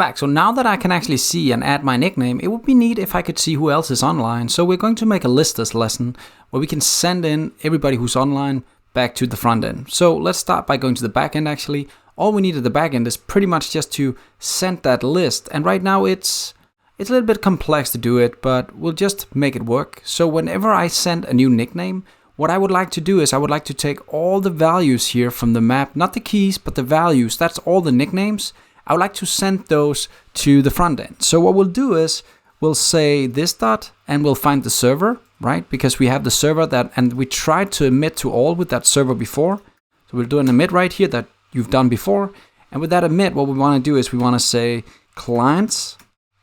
back. So now that I can actually see and add my nickname, it would be neat if I could see who else is online. So we're going to make a list this lesson where we can send in everybody who's online back to the front end. So let's start by going to the back end actually. All we need at the back end is pretty much just to send that list. And right now it's a little bit complex to do it, but we'll just make it work. So whenever I send a new nickname, what I would like to do is I would like to take all the values here from the map, not the keys, but the values. That's all the nicknames. I would like to send those to the front end. So what we'll do is we'll say this dot and we'll find the server, right? Because we have the server that, and we tried to emit to all with that server before. So we'll do an emit right here that you've done before. And with that emit, what we want to do is we want to say clients,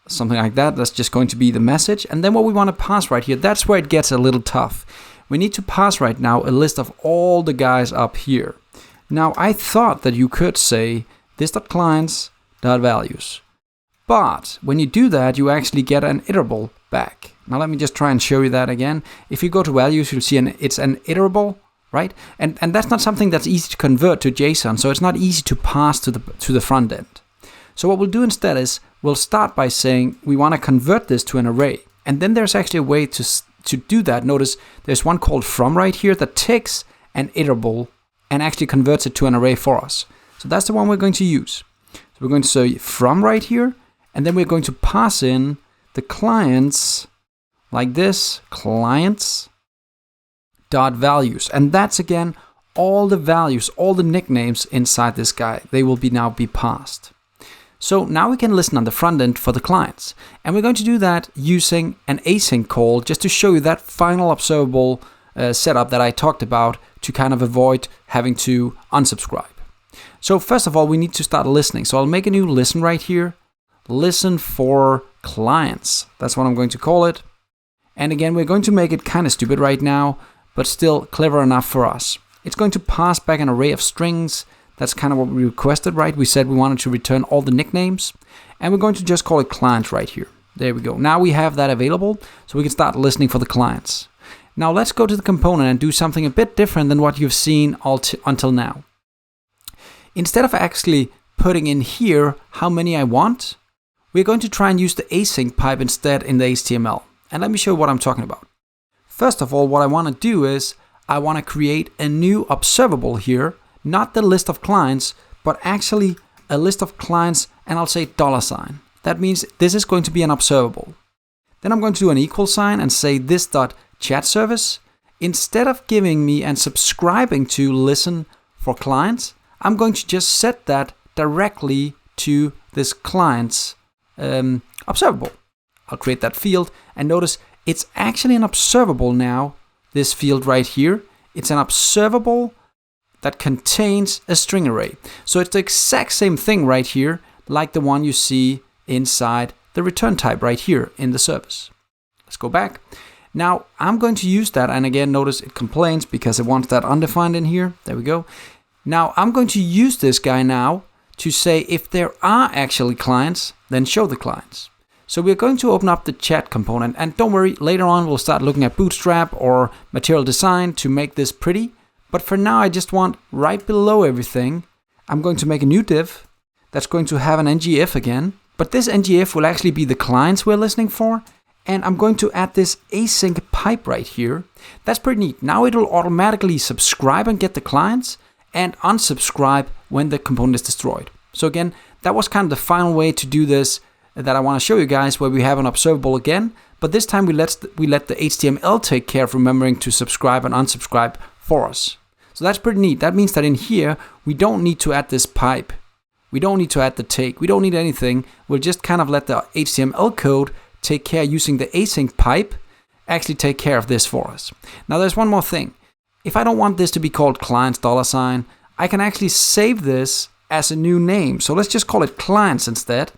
something like that. That's just going to be the message. And then what we want to pass right here, that's where it gets a little tough. We need to pass right now a list of all the guys up here. Now, I thought that you could say this.clients.values. But when you do that, you actually get an iterable back. Now, let me just try and show you that again. If you go to values, you'll see it's an iterable, right? And that's not something that's easy to convert to JSON, so it's not easy to pass to the front end. So what we'll do instead is we'll start by saying we want to convert this to an array. And then there's actually a way to do that. Notice there's one called from right here that takes an iterable and actually converts it to an array for us. So that's the one we're going to use. So we're going to say from right here, and then we're going to pass in the clients like this, clients.values. And that's again all the values, all the nicknames inside this guy. They will now be passed. So now we can listen on the front end for the clients. And we're going to do that using an async call just to show you that final observable setup that I talked about to kind of avoid having to unsubscribe. So first of all, we need to start listening. So I'll make a new listen right here. Listen for clients. That's what I'm going to call it. And again, we're going to make it kind of stupid right now, but still clever enough for us. It's going to pass back an array of strings. That's kind of what we requested, right? We said we wanted to return all the nicknames, and we're going to just call it clients right here. There we go. Now we have that available, so we can start listening for the clients. Now let's go to the component and do something a bit different than what you've seen until now. Instead of actually putting in here how many I want, we're going to try and use the async pipe instead in the HTML. And let me show you what I'm talking about. First of all, what I want to do is I want to create a new observable here. Not the list of clients, but actually a list of clients, and I'll say $sign. That means this is going to be an observable. Then I'm going to do an equal sign and say this.chat service. Instead of giving me and subscribing to listen for clients, I'm going to just set that directly to this client's observable. I'll create that field, and notice it's actually an observable now, this field right here. It's an observable that contains a string array. So it's the exact same thing right here, like the one you see inside the return type right here in the service. Let's go back. Now I'm going to use that, and again, notice it complains because it wants that undefined in here. There we go. Now I'm going to use this guy now to say if there are actually clients, then show the clients. So we're going to open up the chat component, and don't worry, later on we'll start looking at Bootstrap or Material Design to make this pretty. But for now, I just want right below everything, I'm going to make a new div that's going to have an ngIf again. But this ngIf will actually be the clients we're listening for. And I'm going to add this async pipe right here. That's pretty neat. Now it will automatically subscribe and get the clients and unsubscribe when the component is destroyed. So again, that was kind of the final way to do this that I want to show you guys, where we have an observable again. But this time we let the HTML take care of remembering to subscribe and unsubscribe for us. So that's pretty neat. That means that in here, we don't need to add this pipe. We don't need to add the take. We don't need anything. We'll just kind of let the HTML code take care, using the async pipe, actually take care of this for us. Now there's one more thing. If I don't want this to be called clients $sign, I can actually save this as a new name. So let's just call it clients instead.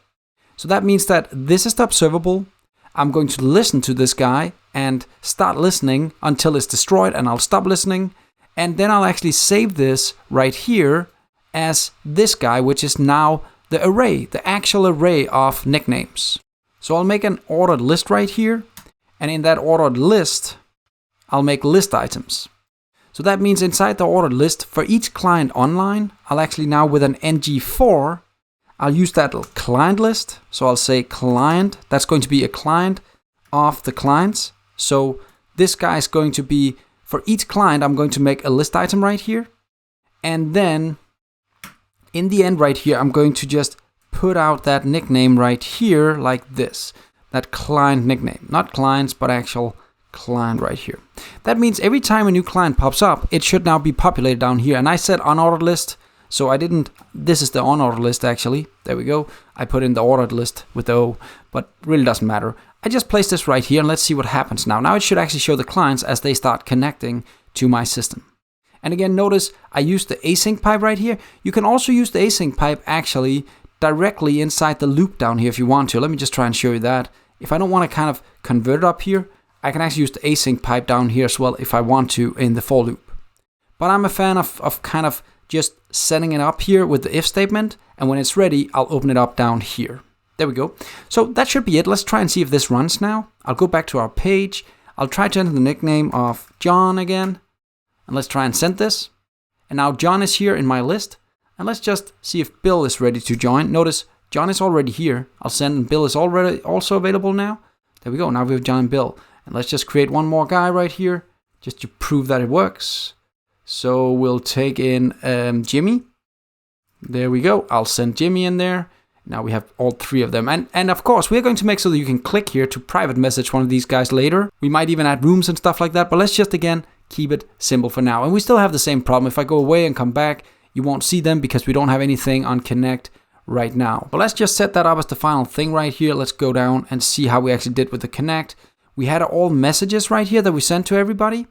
So that means that this is the observable. I'm going to listen to this guy and start listening until it's destroyed, and I'll stop listening. And then I'll actually save this right here as this guy, which is now the array, the actual array of nicknames. So I'll make an ordered list right here. And in that ordered list, I'll make list items. So that means inside the ordered list, for each client online, I'll actually now with an ng4, I'll use that client list. So I'll say client, that's going to be a client of the clients. So this guy is going to be, for each client, I'm going to make a list item right here. And then in the end right here, I'm going to just put out that nickname right here like this. That client nickname, not clients, but actual client right here. That means every time a new client pops up, it should now be populated down here. And I said unordered list, so I didn't, this is the unordered list actually. There we go. I put in the ordered list with the O, but really doesn't matter. I just placed this right here and let's see what happens now. Now it should actually show the clients as they start connecting to my system. And again, notice I used the async pipe right here. You can also use the async pipe actually directly inside the loop down here if you want to. Let me just try and show you that. If I don't want to kind of convert it up here, I can actually use the async pipe down here as well if I want to in the for loop. But I'm a fan of kind of just setting it up here with the if statement, and when it's ready, I'll open it up down here. There we go. So that should be it. Let's try and see if this runs now. I'll go back to our page. I'll try to enter the nickname of John again, and let's try and send this. And now John is here in my list. And let's just see if Bill is ready to join. Notice John is already here. I'll send, and Bill is already also available now. There we go. Now we have John and Bill. And let's just create one more guy right here just to prove that it works. So we'll take in Jimmy. There we go. I'll send Jimmy in there. Now we have all three of them. And of course, we're going to make so that you can click here to private message one of these guys later. We might even add rooms and stuff like that. But let's just, again, keep it simple for now. And we still have the same problem. If I go away and come back, you won't see them because we don't have anything on connect right now. But let's just set that up as the final thing right here. Let's go down and see how we actually did with the connect. We had all messages right here that we sent to everybody.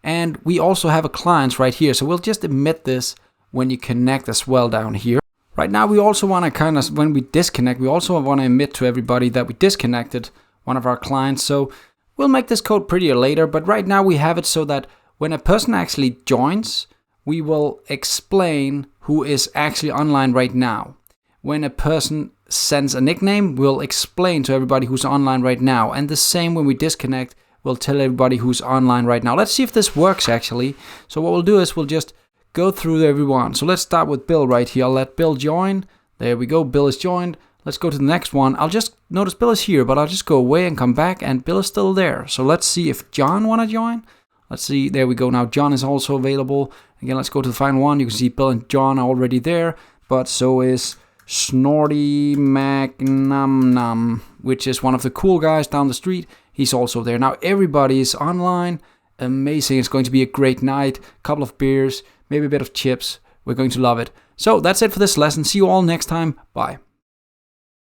And we also have a client right here. So we'll just emit this when you connect as well down here. Right now we also want to kind of, when we disconnect, we also want to emit to everybody that we disconnected one of our clients. So we'll make this code prettier later. But right now we have it so that when a person actually joins, we will explain who is actually online right now. When a person sends a nickname, we'll explain to everybody who's online right now. And the same when we disconnect, we'll tell everybody who's online right now. Let's see if this works actually. So what we'll do is we'll just go through everyone. So let's start with Bill right here. I'll let Bill join. There we go. Bill is joined. Let's go to the next one. I'll just notice Bill is here, but I'll just go away and come back and Bill is still there. So let's see if John want to join. Let's see. There we go. Now John is also available. Again, let's go to the final one. You can see Bill and John are already there, but so is Snorty McNumnum, which is one of the cool guys down the street. He's also there. Now everybody is online. Amazing. It's going to be a great night. Couple of beers, maybe a bit of chips. We're going to love it. So that's it for this lesson. See you all next time. Bye.